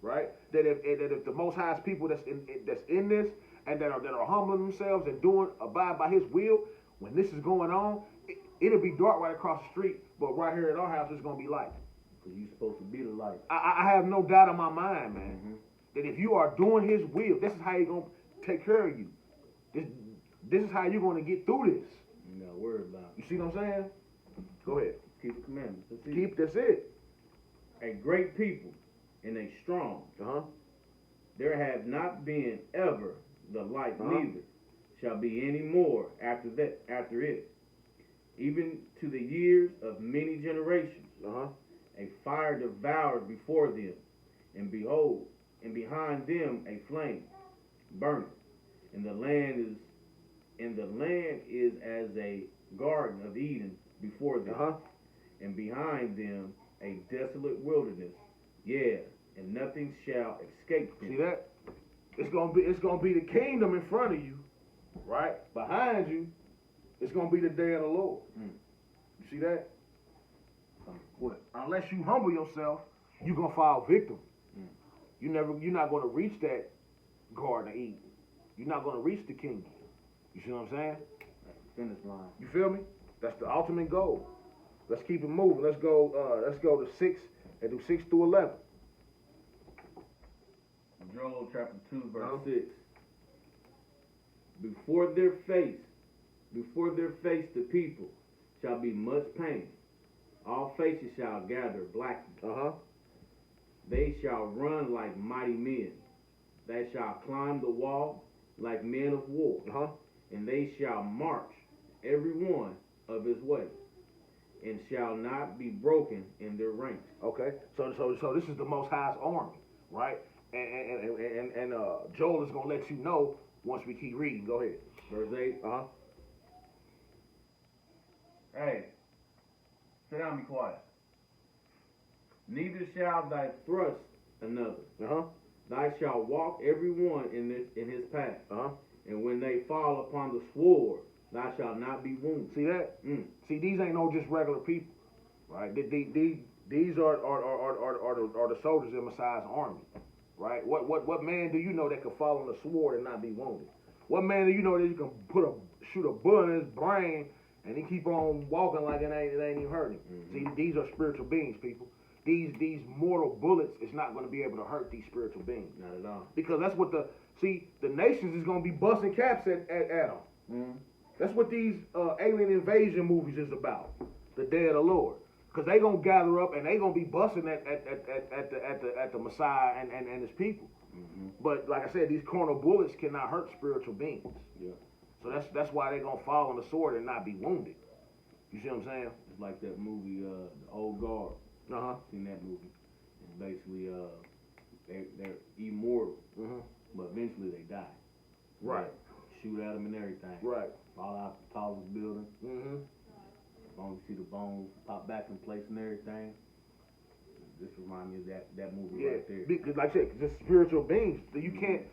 right, that if the Most High's people that's in this and that are humbling themselves and abide by His will, when this is going on, it'll be dark right across the street, but right here at our house it's gonna be light. Because you're supposed to be the light. I have no doubt in my mind, man, that if you are doing His will, this is how He's gonna take care of you. This is how you're gonna get through this. You gotta worry about it. You see what I'm saying? Go ahead. Keep the commandments. That's it. A great people and a strong. There have not been ever the like, neither shall be any more after it. Even to the years of many generations. A fire devoured before them, and behold, and behind them a flame burning. And the land is as a garden of Eden before them, and behind them a desolate wilderness. Yeah, and nothing shall escape them. See that? It's gonna be the kingdom in front of you, right? Behind you, it's gonna be the day of the Lord. You see that? What? Unless you humble yourself, you're gonna fall victim. You're not gonna reach that garden of Eden. You're not gonna reach the kingdom. You see what I'm saying? That's the finish line. You feel me? That's the ultimate goal. Let's keep it moving. Let's go to 6 and do 6 through 11. Joel chapter 2, verse 6. Before their face the people shall be much pain. All faces shall gather blackness. Uh-huh. They shall run like mighty men. They shall climb the wall like men of war. And they shall march every one of his way, and shall not be broken in their ranks. Okay, so this is the Most High's army, right? And Joel is gonna let you know once we keep reading. Go ahead. Verse 8. Hey, sit down and be quiet. Neither shall thy thrust another. Thou shalt walk every one in his path. And when they fall upon the sword, thou shalt not be wounded. See that? See, these ain't no just regular people, right? These are the soldiers in Messiah's army, right? What man do you know that can fall on the sword and not be wounded? What man do you know that you can shoot a bullet in his brain and he keep on walking like it ain't even hurting? See, these are spiritual beings, people. These mortal bullets is not going to be able to hurt these spiritual beings. Not at all. Because that's what the nations is going to be busting caps at them. That's what these alien invasion movies is about. The day of the Lord. Because they going to gather up and they going to be busting at the Messiah and his people. But like I said, these carnal bullets cannot hurt spiritual beings. Yeah. So that's why they're going to fall on the sword and not be wounded. You see what I'm saying? It's like that movie, The Old Guard. Seen that movie. And basically, they're immortal, but eventually they die. Right. Shoot at them and everything. Right. Fall out the tallest building. As long as you see the bones pop back in place and everything. This reminds me of that movie right there. Because like I said, just spiritual beings. You can't.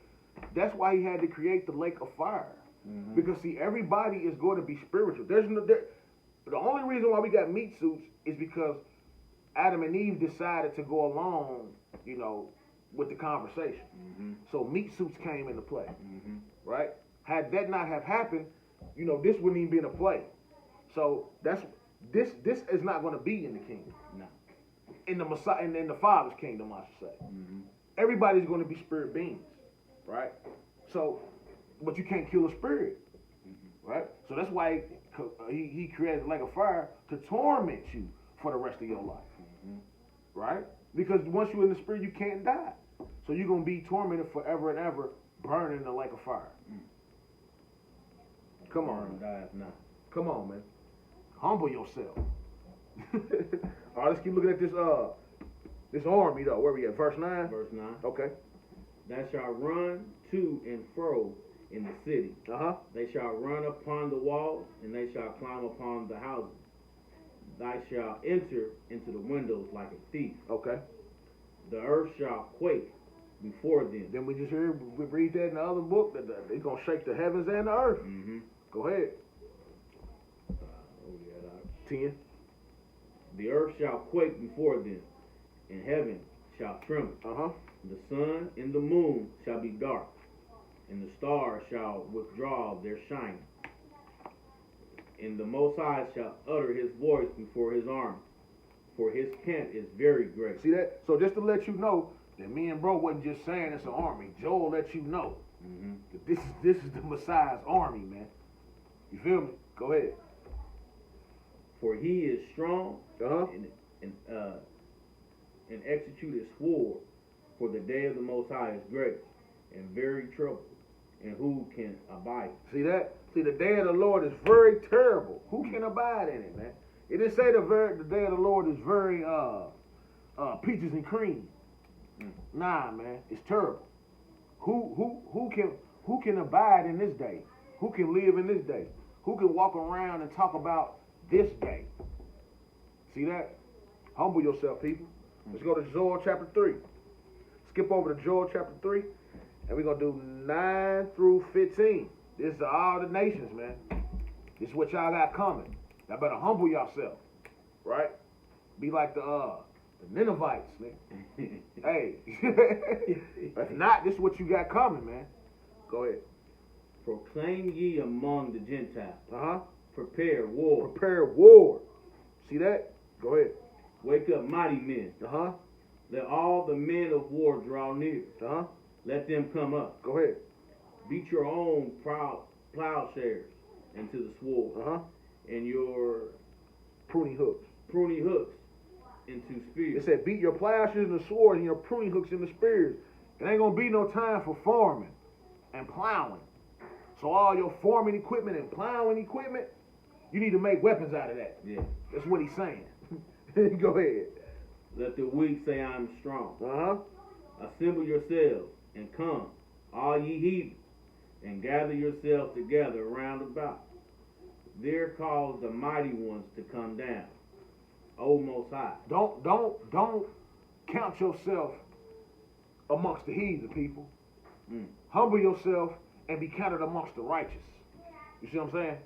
That's why he had to create the lake of fire. Because see, everybody is going to be spiritual. The only reason why we got meat suits is because Adam and Eve decided to go along, with the conversation. So meat suits came into play, right? Had that not have happened, this wouldn't even be in a play. So this is not going to be in the kingdom. No. In the Messiah, in the Father's kingdom, I should say. Everybody's going to be spirit beings, right? So, but you can't kill a spirit, right? So that's why he created like a fire to torment you for the rest of your life. Right? Because once you're in the spirit, you can't die. So you're going to be tormented forever and ever, burning in the lake of fire. Come on. Come on, man. Humble yourself. All right, let's keep looking at this army, though. Where we at? Verse 9? Verse 9. Okay. Thou shalt run to and fro in the city. They shall run upon the walls, and they shall climb upon the houses. Thou shalt enter into the windows like a thief. Okay. The earth shall quake before them. Then we just heard, we read that in the other book, that they're going to shake the heavens and the earth. Go ahead. 10. The earth shall quake before them, and heaven shall tremble. The sun and the moon shall be dark, and the stars shall withdraw their shining. And the Most High shall utter his voice before his army, for his camp is very great. See that? So just to let you know that me and bro wasn't just saying it's an army. Joel let you know that this is the Messiah's army, man. You feel me? Go ahead. For he is strong and execute his sword. For the day of the Most High is great and very troubled, and who can abide? See that? See, the day of the Lord is very terrible. Who can abide in it, man? It didn't say the day of the Lord is very peaches and cream. Nah, man, it's terrible. Who can abide in this day? Who can live in this day? Who can walk around and talk about this day? See that? Humble yourself, people. Let's go to Joel chapter 3. Skip over to Joel chapter 3, and we're going to do 9 through 15. This is all the nations, man. This is what y'all got coming. Y'all better humble yourself, right? Be like the Ninevites, man. Hey, if not, this is what you got coming, man. Go ahead. Proclaim ye among the Gentiles. Prepare war. Prepare war. See that? Go ahead. Wake up, mighty men. Let all the men of war draw near. Let them come up. Go ahead. Beat your own plowshares into the sword, and your pruning hooks into It spears. said, beat your plowshares and the swords and your pruning hooks and the spears. It ain't gonna be no time for farming and plowing. So all your farming equipment and plowing equipment, you need to make weapons out of that. Yeah. That's what he's saying. Go ahead. Let the weak say I am strong. Uh-huh. Assemble yourselves and come, all ye heathens, and gather yourselves together round about. There cause the mighty ones to come down. O Most High. Don't count yourself amongst the heathen people. Mm. Humble yourself and be counted amongst the righteous. You see what I'm saying?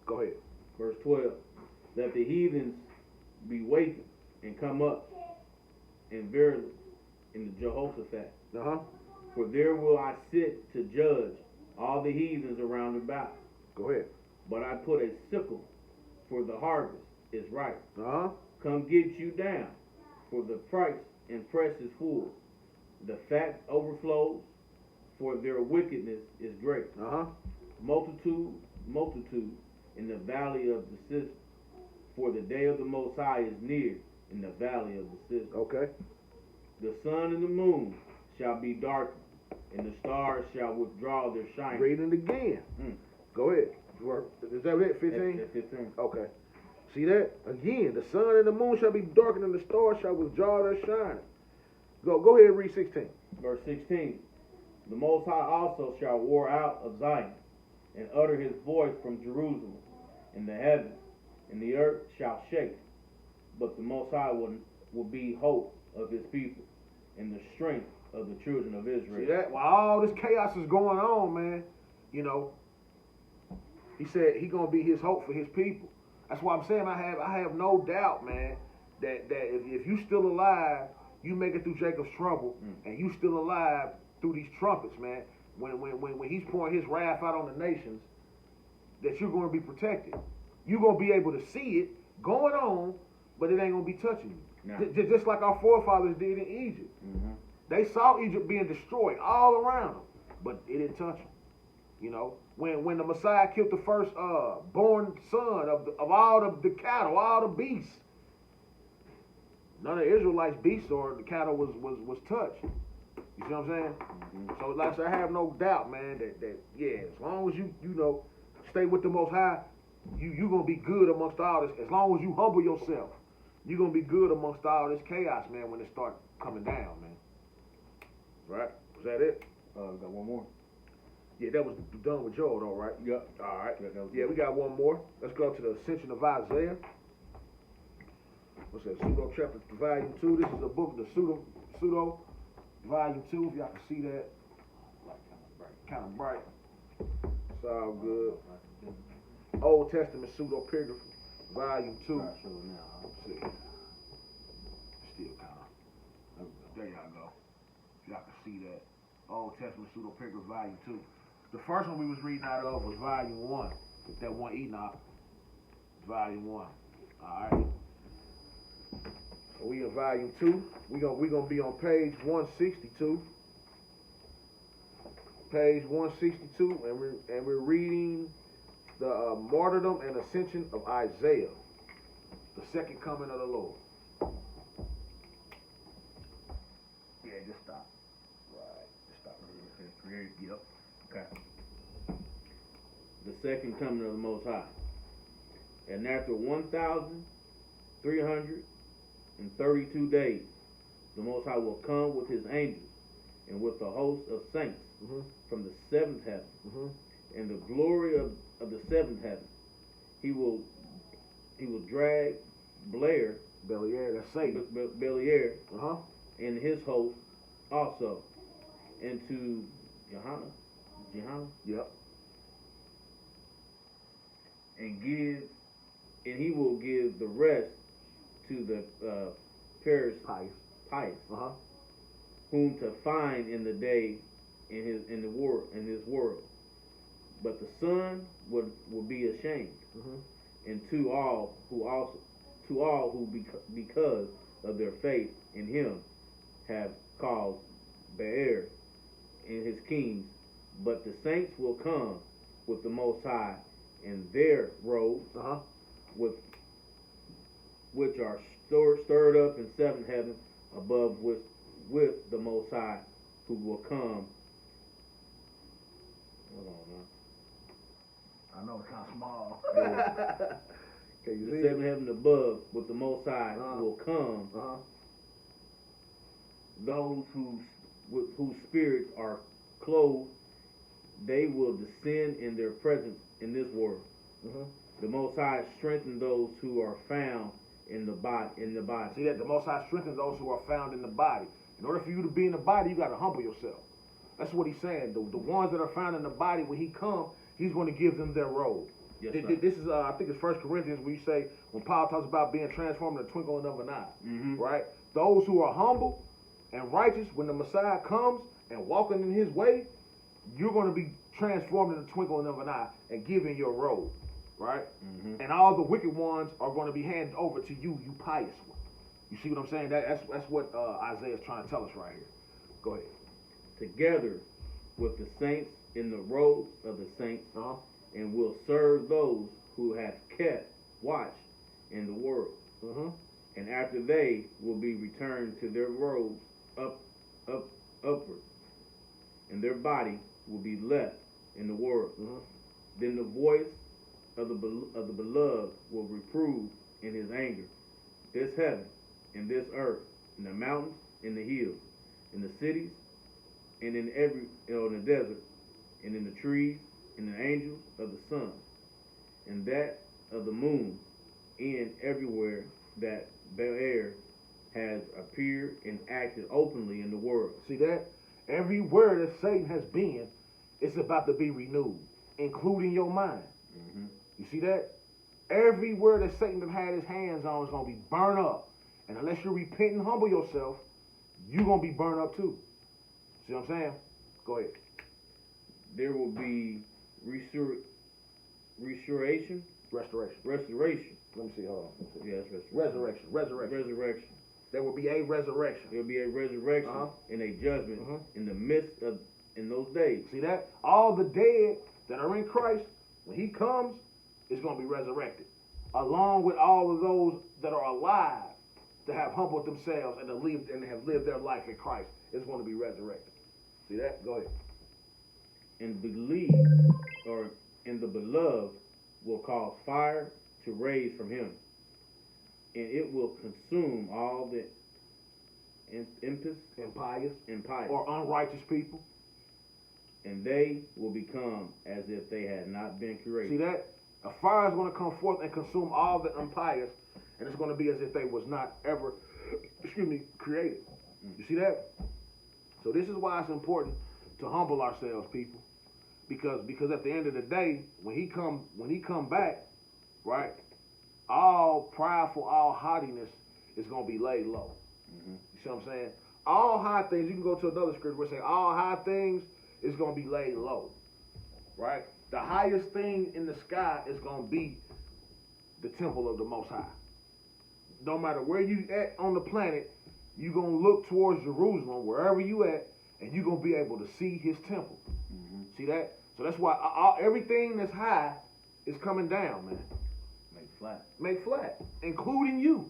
Go ahead. Verse 12. Let the heathens be wakened and come up, and verily in the Jehoshaphat. Uh-huh. For there will I sit to judge all the heathens around about. Go ahead. But I put a sickle, for the harvest is ripe. Uh-huh. Come get you down, for the price and press is full. The fat overflows, for their wickedness is great. Uh-huh. Multitude in the valley of the cistern. For the day of the Most High is near in the valley of the cistern. Okay. The sun and the moon shall be darkened, and the stars shall withdraw their shining. Reading it again. Mm. Go ahead. Is that it? 15? That's 15. Okay. See that? Again, the sun and the moon shall be darkened and the stars shall withdraw their shining. Go ahead and read 16. Verse 16. The Most High also shall roar out of Zion, and utter his voice from Jerusalem, and the heavens and the earth shall shake. But the Most High will be hope of his people, and the strength of the children of Israel. See that? While all this chaos is going on, man, you know, he said he gonna be his hope for his people. That's why I'm saying I have no doubt, man, that if you still alive, you make it through Jacob's trouble, and you still alive through these trumpets, man. When he's pouring his wrath out on the nations, that you're going to be protected. You're going to be able to see it going on, but it ain't going to be touching you. No. Just like our forefathers did in Egypt. Mm-hmm. They saw Egypt being destroyed all around them, but it didn't touch them. You know, when the Messiah killed the first born son of all the cattle, all the beasts, none of the Israelites' beasts or the cattle was touched. You see what I'm saying? Mm-hmm. So like I said, I have no doubt, man, that yeah, as long as you know, stay with the Most High, you gonna be good amongst all this. As long as you humble yourself, you're gonna be good amongst all this chaos, man, when it starts coming down, man. Right? Was that it? Got one more. Yeah, that was done with Joel, though, right? Yep. All right. Yeah, We got one more. Let's go to the Ascension of Isaiah. What's that? Pseudo chapter volume 2. This is a book, the pseudo volume 2. If y'all can see that, kind of bright. It's all good. Old Testament pseudepigraphy, volume 2. Try to show it now. Let's see. Still kind of. There y'all go. If y'all can see that. Old Testament pseudepigraphy, volume 2. The first one we was reading out of was volume 1. That one Enoch. Volume 1. Alright. So we in volume 2. We gonna be on page 162. Page 162, and we're reading the martyrdom and ascension of Isaiah, the second coming of the Lord. Yeah, just stop. Right, just stop right here. Yep. Okay. The second coming of the Most High. And after 1,332 days, the Most High will come with his angels and with the host of saints from the seventh heaven. And the glory of the seventh heaven, he will drag Beliar, that's Satan. Beliar, Uh-huh. and his host also into Gehenna. Yep. And he will give the rest to the pious, Uh-huh. whom to find in the day in this world. But the Son will be ashamed, and to all who because of their faith in him have called Be'er in his kings. But the saints will come with the Most High in their robes, Uh-huh. which are stirred up in seventh heaven above with the Most High, who will come. Hold on, man. I know it's kind of small. Yeah. Can you The see seventh heaven above with the Most High will come. Those whose spirits are clothed, they will descend in their presence in this world. The Most High strengthen those who are found in the body. See that? The Most High strengthens those who are found in the body. In order for you to be in the body, you got to humble yourself. That's what he's saying. The ones that are found in the body, when he comes, he's going to give them their robe. Yes, this is, I think it's 1 Corinthians, where you say, when Paul talks about being transformed in the twinkling of an eye, right? Those who are humble and righteous, when the Messiah comes and walking in his way, you're going to be transformed in the twinkling of an eye and given your robe, right? And all the wicked ones are going to be handed over to you, you pious one. You see what I'm saying? That's what Isaiah is trying to tell us right here. Go ahead. Together with the saints in the robe of the saints, and will serve those who have kept watch in the world. And after they will be returned to their robes upward, and their body will be left in the world. Then the voice of the beloved will reprove in his anger this heaven and this earth, in the mountains, in the hills, in the cities, and in the desert, and in the trees, and the angels of the sun, and that of the moon, and everywhere that Baal has appeared and acted openly in the world. See that? Everywhere that Satan has been, it's about to be renewed, including your mind. You see that? Everywhere that Satan has had his hands on is going to be burned up. And unless you repent and humble yourself, you're going to be burned up too. See what I'm saying? Go ahead. There will be restoration. Restoration. Let me see. Hold on. Let me see. Yes, restoration. Resurrection. There will be a resurrection. There will be a resurrection and a judgment in the midst of in those days. See that? All the dead that are in Christ, when he comes, is going to be resurrected, along with all of those that are alive that have humbled themselves and have lived their life in Christ. Is going to be resurrected. See that? Go ahead. And the beloved will cause fire to raise from him, and it will consume all the impious or unrighteous people, and they will become as if they had not been created. See that? A fire is going to come forth and consume all the impious, and it's going to be as if they was not ever, created. You see that? So this is why it's important to humble ourselves, people, because at the end of the day, when he come back, right, all prideful, all haughtiness is going to be laid low. You see what I'm saying? All high things, you can go to another scripture where it say all high things is going to be laid low, right? The highest thing in the sky is going to be the temple of the Most High. No matter where you at on the planet, you're going to look towards Jerusalem, wherever you at, and you're going to be able to see his temple. See that? So that's why everything that's high is coming down, man. Make flat. Including you.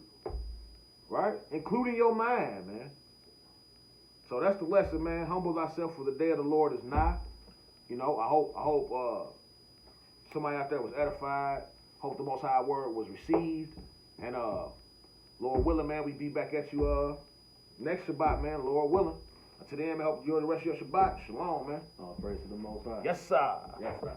Right? Including your mind, man. So that's the lesson, man. Humble thyself, for the day of the Lord is nigh. You know, I hope somebody out there was edified. Hope the Most High word was received. And Lord willing, man, we be back at you next Shabbat, man. Lord willing. Until then, man, hope you enjoy the rest of your Shabbat. Shalom, man. Praise to the Most High. Yes, sir. Yes, sir.